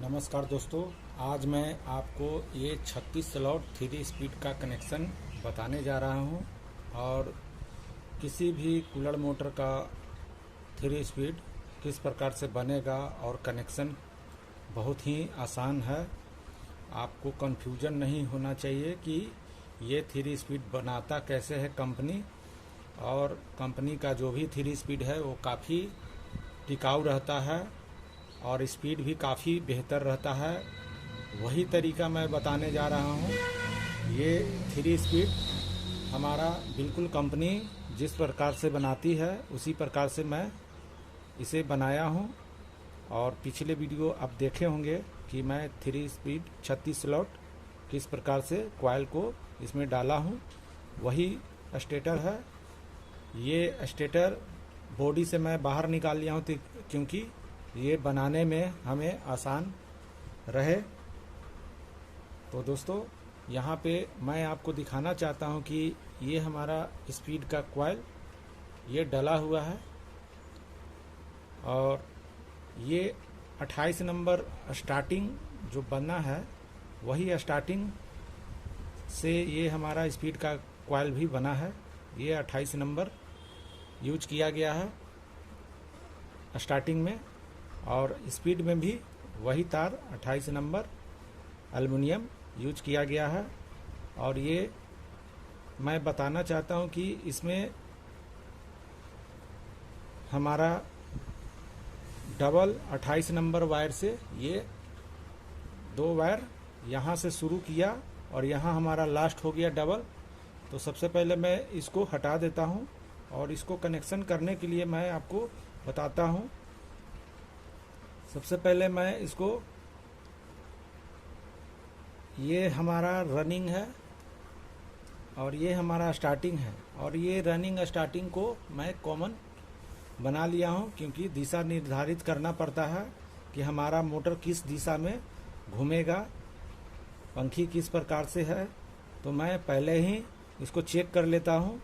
नमस्कार दोस्तों, आज मैं आपको ये 36 स्लॉट 3 स्पीड का कनेक्शन बताने जा रहा हूँ। और किसी भी कूलर मोटर का 3 स्पीड किस प्रकार से बनेगा और कनेक्शन बहुत ही आसान है। आपको कंफ्यूजन नहीं होना चाहिए कि ये 3 स्पीड बनाता कैसे है कंपनी। और कंपनी का जो भी 3 स्पीड है वो काफ़ी टिकाऊ रहता है और स्पीड भी काफ़ी बेहतर रहता है। वही तरीका मैं बताने जा रहा हूँ। ये 3 स्पीड हमारा बिल्कुल कंपनी जिस प्रकार से बनाती है उसी प्रकार से मैं इसे बनाया हूँ। और पिछले वीडियो आप देखे होंगे कि मैं 3 स्पीड 36 स्लॉट किस प्रकार से कॉइल को इसमें डाला हूँ। वही स्टेटर है। ये स्टेटर बॉडी से मैं बाहर निकाल लिया हूँ क्योंकि ये बनाने में हमें आसान रहे। तो दोस्तों, यहाँ पे मैं आपको दिखाना चाहता हूँ कि ये हमारा स्पीड का कॉइल ये डला हुआ है और ये 28 नंबर स्टार्टिंग जो बना है वही स्टार्टिंग से ये हमारा स्पीड का कॉइल भी बना है। ये 28 नंबर यूज किया गया है स्टार्टिंग में, और स्पीड में भी वही तार 28 नंबर एल्युमिनियम यूज किया गया है। और ये मैं बताना चाहता हूँ कि इसमें हमारा डबल 28 नंबर वायर से ये 2 वायर यहाँ से शुरू किया और यहाँ हमारा लास्ट हो गया डबल। तो सबसे पहले मैं इसको हटा देता हूँ और इसको कनेक्शन करने के लिए मैं आपको बताता हूँ। सबसे पहले मैं इसको, ये हमारा रनिंग है और ये हमारा स्टार्टिंग है, और ये रनिंग स्टार्टिंग को मैं कॉमन बना लिया हूँ क्योंकि दिशा निर्धारित करना पड़ता है कि हमारा मोटर किस दिशा में घूमेगा, पंखी किस प्रकार से है। तो मैं पहले ही इसको चेक कर लेता हूँ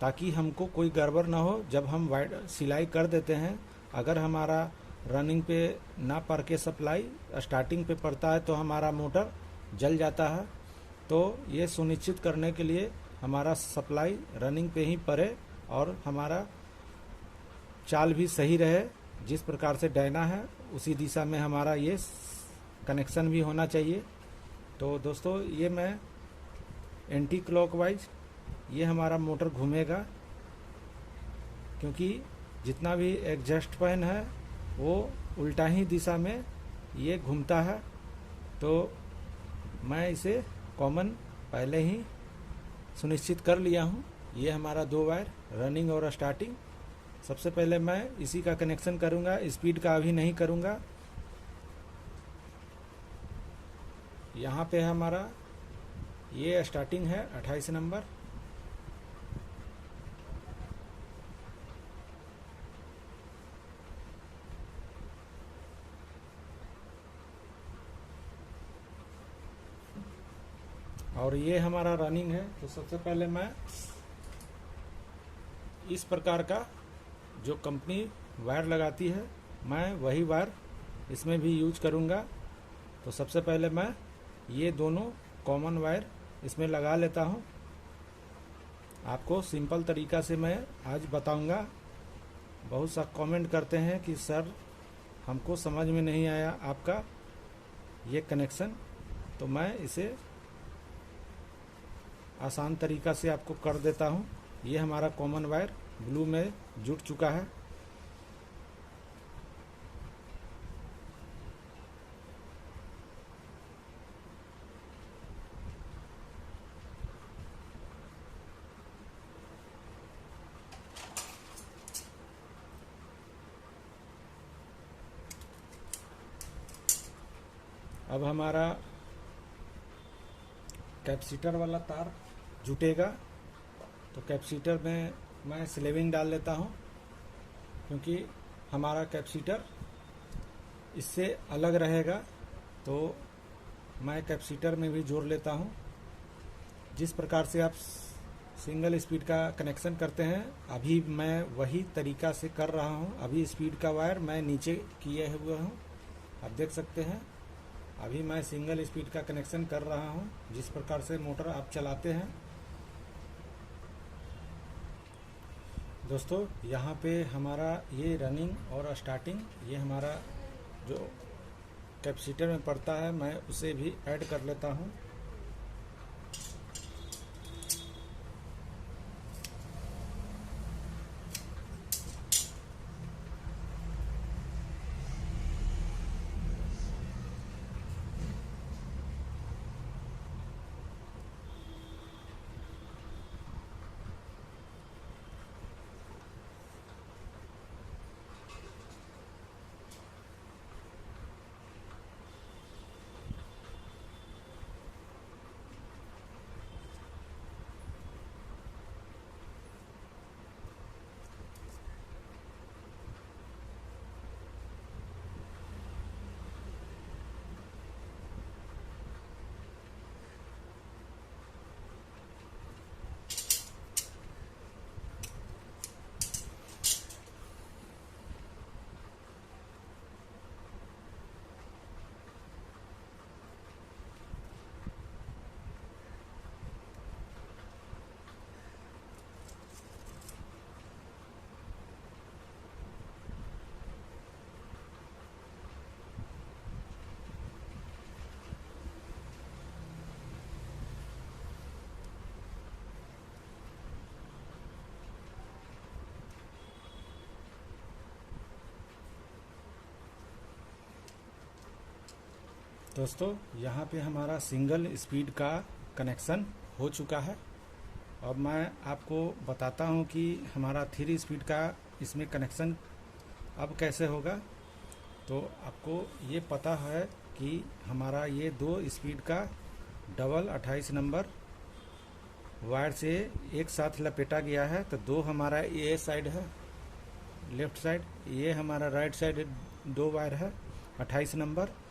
ताकि हमको कोई गड़बड़ ना हो। जब हम वाइड सिलाई कर देते हैं, अगर हमारा रनिंग पे ना पड़ के सप्लाई स्टार्टिंग पे पड़ता है तो हमारा मोटर जल जाता है। तो ये सुनिश्चित करने के लिए हमारा सप्लाई रनिंग पे ही पड़े और हमारा चाल भी सही रहे। जिस प्रकार से डायना है उसी दिशा में हमारा ये कनेक्शन भी होना चाहिए। तो दोस्तों, ये मैं एंटी क्लॉकवाइज ये हमारा मोटर घूमेगा क्योंकि जितना भी एग्जॉस्ट फैन है वो उल्टा ही दिशा में ये घूमता है। तो मैं इसे कॉमन पहले ही सुनिश्चित कर लिया हूँ। ये हमारा 2 वायर रनिंग और स्टार्टिंग। सबसे पहले मैं इसी का कनेक्शन करूँगा, स्पीड का अभी नहीं करूँगा। यहाँ पे हमारा ये स्टार्टिंग है 28 नंबर, और ये हमारा रनिंग है। तो सबसे पहले मैं इस प्रकार का जो कंपनी वायर लगाती है मैं वही वायर इसमें भी यूज करूँगा। तो सबसे पहले मैं ये दोनों कॉमन वायर इसमें लगा लेता हूँ। आपको सिंपल तरीका से मैं आज बताऊँगा। बहुत सा कमेंट करते हैं कि सर हमको समझ में नहीं आया आपका ये कनेक्शन। तो मैं इसे आसान तरीका से आपको कर देता हूँ। ये हमारा कॉमन वायर ब्लू में जुट चुका है। अब हमारा कैपेसिटर वाला तार जुटेगा। तो कैपेसिटर में मैं स्लेविंग डाल लेता हूँ क्योंकि हमारा कैपेसिटर इससे अलग रहेगा। तो मैं कैपेसिटर में भी जोड़ लेता हूँ। जिस प्रकार से आप सिंगल स्पीड का कनेक्शन करते हैं अभी मैं वही तरीका से कर रहा हूँ। अभी स्पीड का वायर मैं नीचे किए हुए हूँ, आप देख सकते हैं। अभी मैं सिंगल स्पीड का कनेक्शन कर रहा हूँ, जिस प्रकार से मोटर आप चलाते हैं। दोस्तों यहाँ पे हमारा ये रनिंग और स्टार्टिंग, ये हमारा जो कैपेसिटर में पड़ता है, मैं उसे भी ऐड कर लेता हूँ। दोस्तों यहाँ पे हमारा सिंगल स्पीड का कनेक्शन हो चुका है। अब मैं आपको बताता हूँ कि हमारा 3 स्पीड का इसमें कनेक्शन अब कैसे होगा। तो आपको ये पता है कि हमारा ये 2 स्पीड का डबल 28 नंबर वायर से एक साथ लपेटा गया है। तो 2 हमारा ये साइड है लेफ्ट साइड, ये हमारा राइट साइड 2 वायर है 28 नंबर।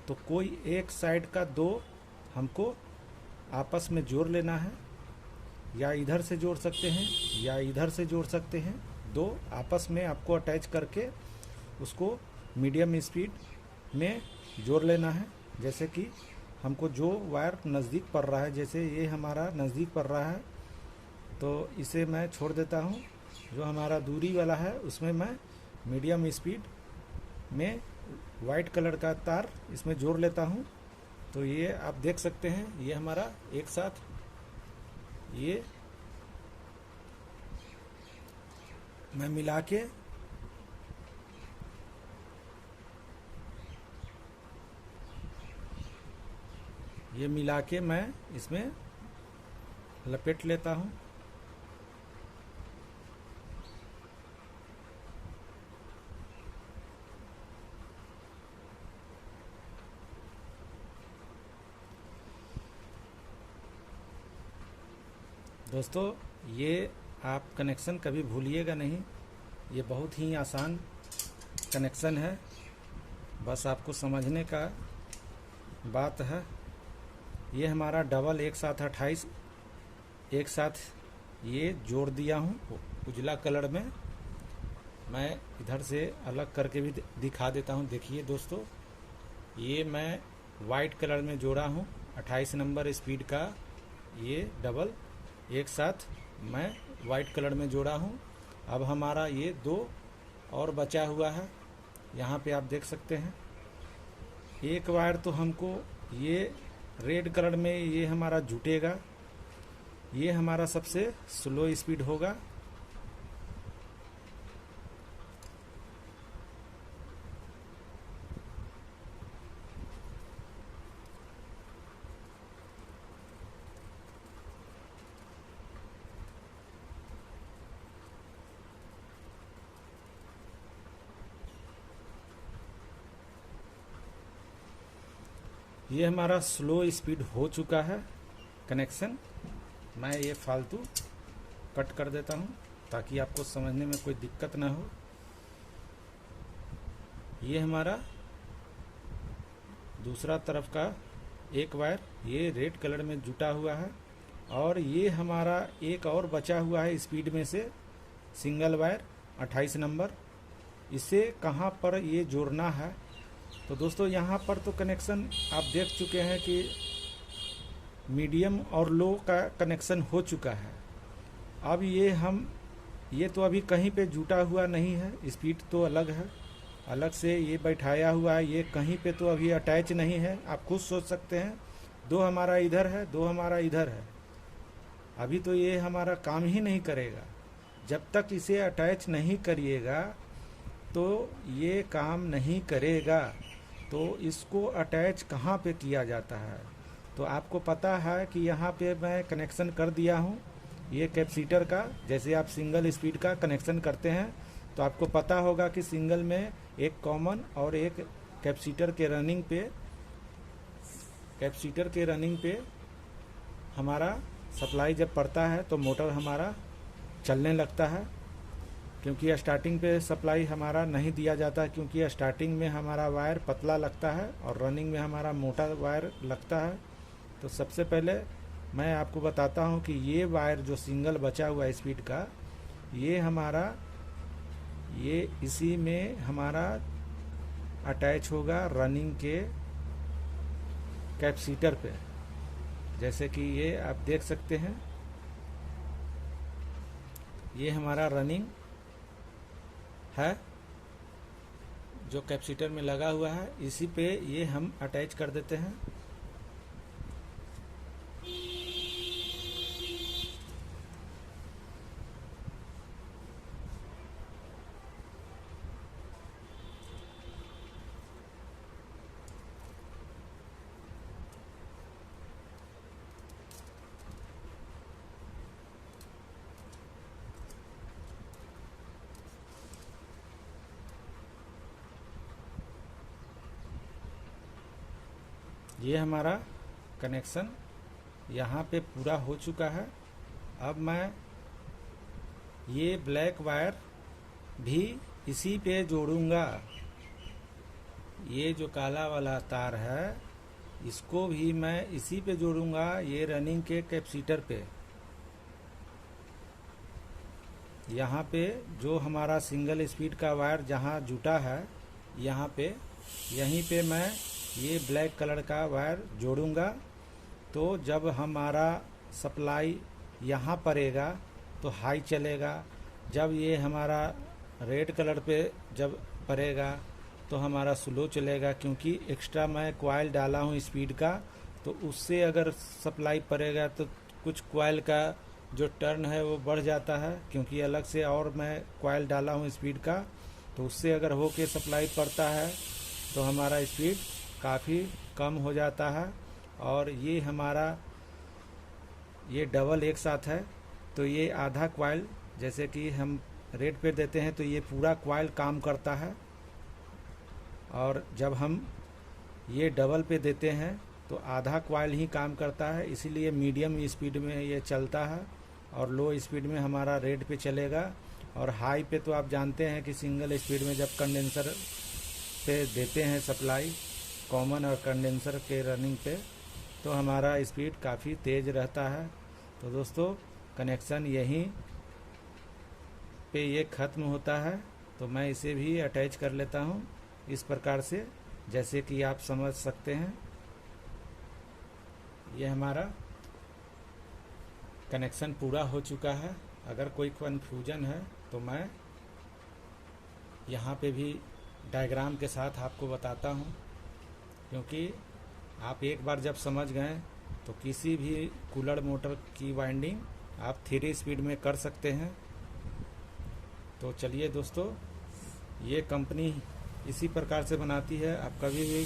तो कोई एक साइड का 2 हमको आपस में जोड़ लेना है, या इधर से जोड़ सकते हैं या इधर से जोड़ सकते हैं। 2 आपस में आपको अटैच करके उसको मीडियम स्पीड में जोड़ लेना है। जैसे कि हमको जो वायर नज़दीक पड़ रहा है, जैसे ये हमारा नज़दीक पड़ रहा है तो इसे मैं छोड़ देता हूँ। जो हमारा दूरी वाला है उसमें मैं मीडियम स्पीड में वाइट कलर का तार इसमें जोड़ लेता हूँ। तो ये आप देख सकते हैं, ये हमारा एक साथ ये मैं मिला के मैं इसमें लपेट लेता हूँ। दोस्तों ये आप कनेक्शन कभी भूलिएगा नहीं, ये बहुत ही आसान कनेक्शन है, बस आपको समझने का बात है। ये हमारा डबल एक साथ 28 एक साथ ये जोड़ दिया हूँ उजला कलर में। मैं इधर से अलग करके भी दिखा देता हूँ। देखिए दोस्तों, ये मैं वाइट कलर में जोड़ा हूँ 28 नंबर स्पीड का ये डबल एक साथ मैं वाइट कलर में जोड़ा हूँ। अब हमारा ये 2 और बचा हुआ है, यहाँ पे आप देख सकते हैं। एक वायर तो हमको ये रेड कलर में ये हमारा जुटेगा, ये हमारा सबसे स्लो स्पीड होगा। ये हमारा स्लो स्पीड हो चुका है कनेक्शन। मैं ये फालतू कट कर देता हूँ ताकि आपको समझने में कोई दिक्कत ना हो। ये हमारा दूसरा तरफ का एक वायर ये रेड कलर में जुटा हुआ है, और ये हमारा एक और बचा हुआ है स्पीड में से सिंगल वायर 28 नंबर। इसे कहाँ पर ये जोड़ना है तो दोस्तों यहाँ पर तो कनेक्शन आप देख चुके हैं कि मीडियम और लो का कनेक्शन हो चुका है। अब ये तो अभी कहीं पे जुटा हुआ नहीं है, स्पीड तो अलग है, अलग से ये बैठाया हुआ है, ये कहीं पे तो अभी अटैच नहीं है। आप खुद सोच सकते हैं, दो हमारा इधर है, दो हमारा इधर है, अभी तो ये हमारा काम ही नहीं करेगा। जब तक इसे अटैच नहीं करिएगा तो ये काम नहीं करेगा। तो इसको अटैच कहाँ पे किया जाता है, तो आपको पता है कि यहाँ पे मैं कनेक्शन कर दिया हूँ ये कैपेसिटर का। जैसे आप सिंगल स्पीड का कनेक्शन करते हैं तो आपको पता होगा कि सिंगल में एक कॉमन और एक कैपेसिटर के रनिंग पे हमारा सप्लाई जब पड़ता है तो मोटर हमारा चलने लगता है। क्योंकि स्टार्टिंग पे सप्लाई हमारा नहीं दिया जाता है, क्योंकि स्टार्टिंग में हमारा वायर पतला लगता है और रनिंग में हमारा मोटा वायर लगता है। तो सबसे पहले मैं आपको बताता हूँ कि ये वायर जो सिंगल बचा हुआ है स्पीड का, ये इसी में हमारा अटैच होगा रनिंग के कैपेसिटर पे। जैसे कि ये आप देख सकते हैं, ये हमारा रनिंग है जो कैपेसिटर में लगा हुआ है, इसी पे ये हम अटैच कर देते हैं। ये हमारा कनेक्शन यहाँ पे पूरा हो चुका है। अब मैं ये ब्लैक वायर भी इसी पे जोड़ूंगा। ये जो काला वाला तार है इसको भी मैं इसी पे जोड़ूंगा, ये रनिंग के कैपेसिटर पे। यहाँ पे जो हमारा सिंगल स्पीड का वायर जहाँ जुटा है, यहाँ पे यहीं पे मैं ये ब्लैक कलर का वायर जोड़ूंगा। तो जब हमारा सप्लाई यहाँ पड़ेगा तो हाई चलेगा, जब ये हमारा रेड कलर पे जब पड़ेगा तो हमारा स्लो चलेगा। क्योंकि एक्स्ट्रा मैं कॉइल डाला हूँ स्पीड का, तो उससे अगर सप्लाई पड़ेगा तो कुछ कॉइल का जो टर्न है वो बढ़ जाता है। क्योंकि अलग से और मैं कॉइल डाला हूँ स्पीड का, तो उससे अगर होके सप्लाई पड़ता है तो हमारा स्पीड काफ़ी कम हो जाता है। और ये हमारा ये डबल एक साथ है, तो ये आधा कॉइल जैसे कि हम रेड पे देते हैं तो ये पूरा कॉइल काम करता है। और जब हम ये डबल पे देते हैं तो आधा कॉइल ही काम करता है। इसीलिए मीडियम स्पीड में ये चलता है और लो स्पीड में हमारा रेड पे चलेगा। और हाई पे तो आप जानते हैं कि सिंगल स्पीड में जब कंडेंसर पे देते हैं सप्लाई, कॉमन और कंडेंसर के रनिंग पे, तो हमारा स्पीड काफ़ी तेज़ रहता है। तो दोस्तों कनेक्शन यहीं पे ये ख़त्म होता है। तो मैं इसे भी अटैच कर लेता हूँ इस प्रकार से, जैसे कि आप समझ सकते हैं। ये हमारा कनेक्शन पूरा हो चुका है। अगर कोई कन्फ्यूजन है तो मैं यहाँ पे भी डायग्राम के साथ आपको बताता हूँ। क्योंकि आप एक बार जब समझ गए तो किसी भी कूलर मोटर की वाइंडिंग आप 3 स्पीड में कर सकते हैं। तो चलिए दोस्तों, ये कंपनी इसी प्रकार से बनाती है। आप कभी भी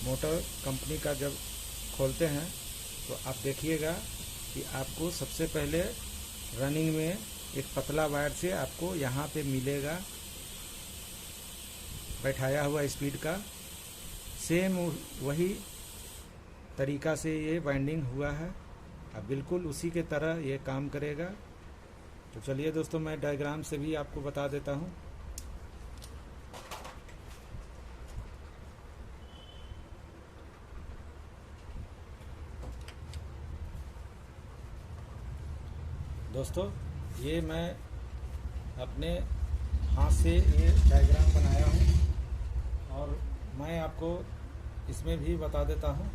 मोटर कंपनी का जब खोलते हैं तो आप देखिएगा कि आपको सबसे पहले रनिंग में एक पतला वायर से आपको यहाँ पे मिलेगा बैठाया हुआ स्पीड का। सेम वही तरीका से ये वाइंडिंग हुआ है, अब बिल्कुल उसी के तरह ये काम करेगा। तो चलिए दोस्तों, मैं डायग्राम से भी आपको बता देता हूँ। दोस्तों ये मैं अपने हाथ से ये डायग्राम बनाया हूँ और मैं आपको इसमें भी बता देता हूँ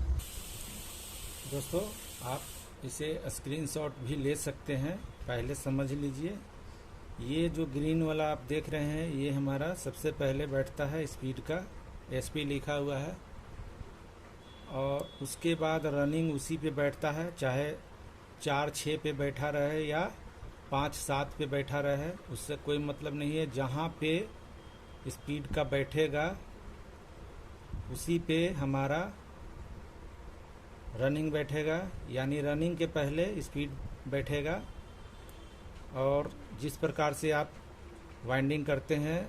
दोस्तों। आप इसे स्क्रीनशॉट भी ले सकते हैं, पहले समझ लीजिए। ये जो ग्रीन वाला आप देख रहे हैं, ये हमारा सबसे पहले बैठता है स्पीड का, SP लिखा हुआ है। और उसके बाद रनिंग उसी पे बैठता है, चाहे 4-6 पे बैठा रहे या 5-7 पे बैठा रहे, उससे कोई मतलब नहीं है। जहाँ पे स्पीड का बैठेगा उसी पे हमारा रनिंग बैठेगा, यानी रनिंग के पहले स्पीड बैठेगा। और जिस प्रकार से आप वाइंडिंग करते हैं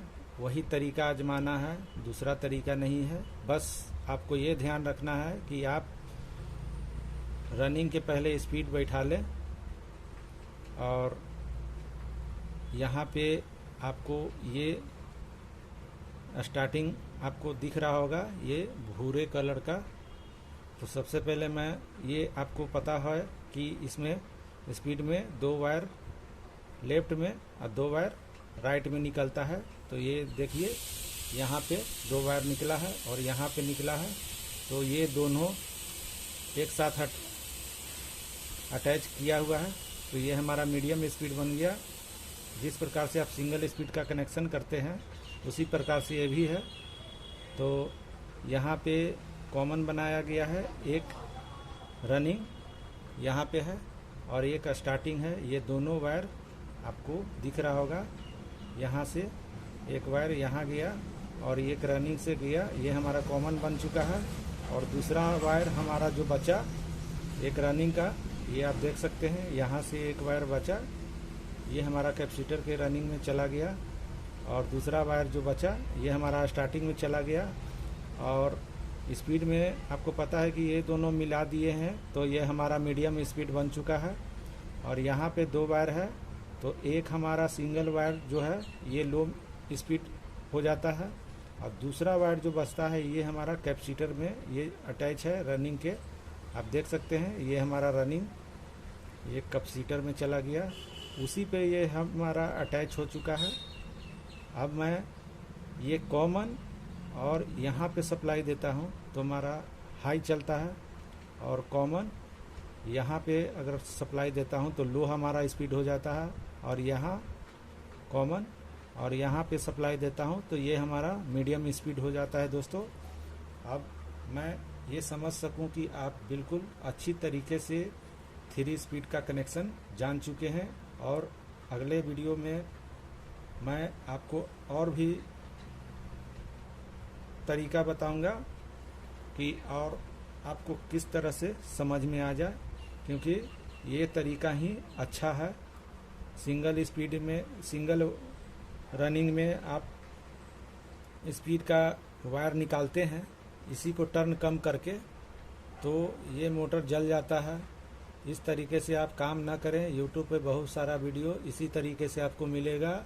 वही तरीका आजमाना है, दूसरा तरीका नहीं है। बस आपको ये ध्यान रखना है कि आप रनिंग के पहले स्पीड बैठा लें। और यहाँ पे आपको ये स्टार्टिंग आपको दिख रहा होगा, ये भूरे कलर का। तो सबसे पहले मैं ये आपको पता है कि इसमें स्पीड में 2 वायर लेफ्ट में और 2 वायर राइट में निकलता है। तो ये देखिए यहाँ पे 2 वायर निकला है और यहाँ पे निकला है। तो ये दोनों एक साथ अटैच किया हुआ है। तो ये हमारा मीडियम स्पीड बन गया। जिस प्रकार से आप सिंगल स्पीड का कनेक्शन करते हैं उसी प्रकार से ये भी है। तो यहाँ पे कॉमन बनाया गया है, एक रनिंग यहाँ पे है और एक स्टार्टिंग है। ये दोनों वायर आपको दिख रहा होगा, यहाँ से एक वायर यहाँ गया और एक रनिंग से गया, ये हमारा कॉमन बन चुका है। और दूसरा वायर हमारा जो बचा एक रनिंग का, ये आप देख सकते हैं, यहाँ से एक वायर बचा, ये हमारा कैपेसिटर के रनिंग में चला गया। और दूसरा वायर जो बचा ये हमारा स्टार्टिंग में चला गया। और स्पीड में आपको पता है कि ये दोनों मिला दिए हैं, तो ये हमारा मीडियम स्पीड बन चुका है। और यहाँ पे 2 वायर है, तो एक हमारा सिंगल वायर जो है ये लो स्पीड हो जाता है और दूसरा वायर जो बचता है ये हमारा कैपेसिटर में ये अटैच है रनिंग के। आप देख सकते हैं ये हमारा रनिंग ये कैपेसिटर में चला गया, उसी पे ये हमारा अटैच हो चुका है। अब मैं ये कॉमन और यहाँ पे सप्लाई देता हूँ तो हमारा हाई चलता है, और कॉमन यहाँ पे अगर सप्लाई देता हूँ तो लो हमारा स्पीड हो जाता है। और यहाँ कॉमन और यहाँ पे सप्लाई देता हूँ तो ये हमारा मीडियम स्पीड हो जाता है दोस्तों। अब मैं ये समझ सकूँ कि आप बिल्कुल अच्छी तरीके से 3 स्पीड का कनेक्शन जान चुके हैं। और अगले वीडियो में मैं आपको और भी तरीका बताऊंगा कि और आपको किस तरह से समझ में आ जाए, क्योंकि ये तरीका ही अच्छा है। सिंगल स्पीड में सिंगल रनिंग में आप स्पीड का वायर निकालते हैं, इसी को टर्न कम करके, तो ये मोटर जल जाता है। इस तरीके से आप काम ना करें। यूट्यूब पे बहुत सारा वीडियो इसी तरीके से आपको मिलेगा।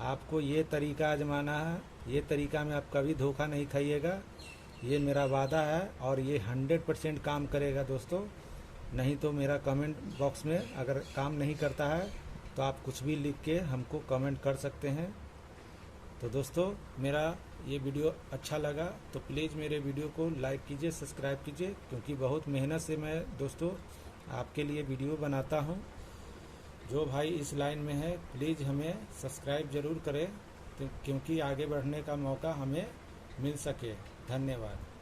आपको ये तरीका आजमाना है, ये तरीका में आप कभी धोखा नहीं खाइएगा, ये मेरा वादा है। और ये 100% काम करेगा दोस्तों। नहीं तो मेरा कमेंट बॉक्स में अगर काम नहीं करता है तो आप कुछ भी लिख के हमको कमेंट कर सकते हैं। तो दोस्तों मेरा ये वीडियो अच्छा लगा तो प्लीज़ मेरे वीडियो को लाइक कीजिए, सब्सक्राइब कीजिए, क्योंकि बहुत मेहनत से मैं दोस्तों आपके लिए वीडियो बनाता हूँ। जो भाई इस लाइन में है प्लीज़ हमें सब्सक्राइब ज़रूर करें, क्योंकि आगे बढ़ने का मौका हमें मिल सके। धन्यवाद।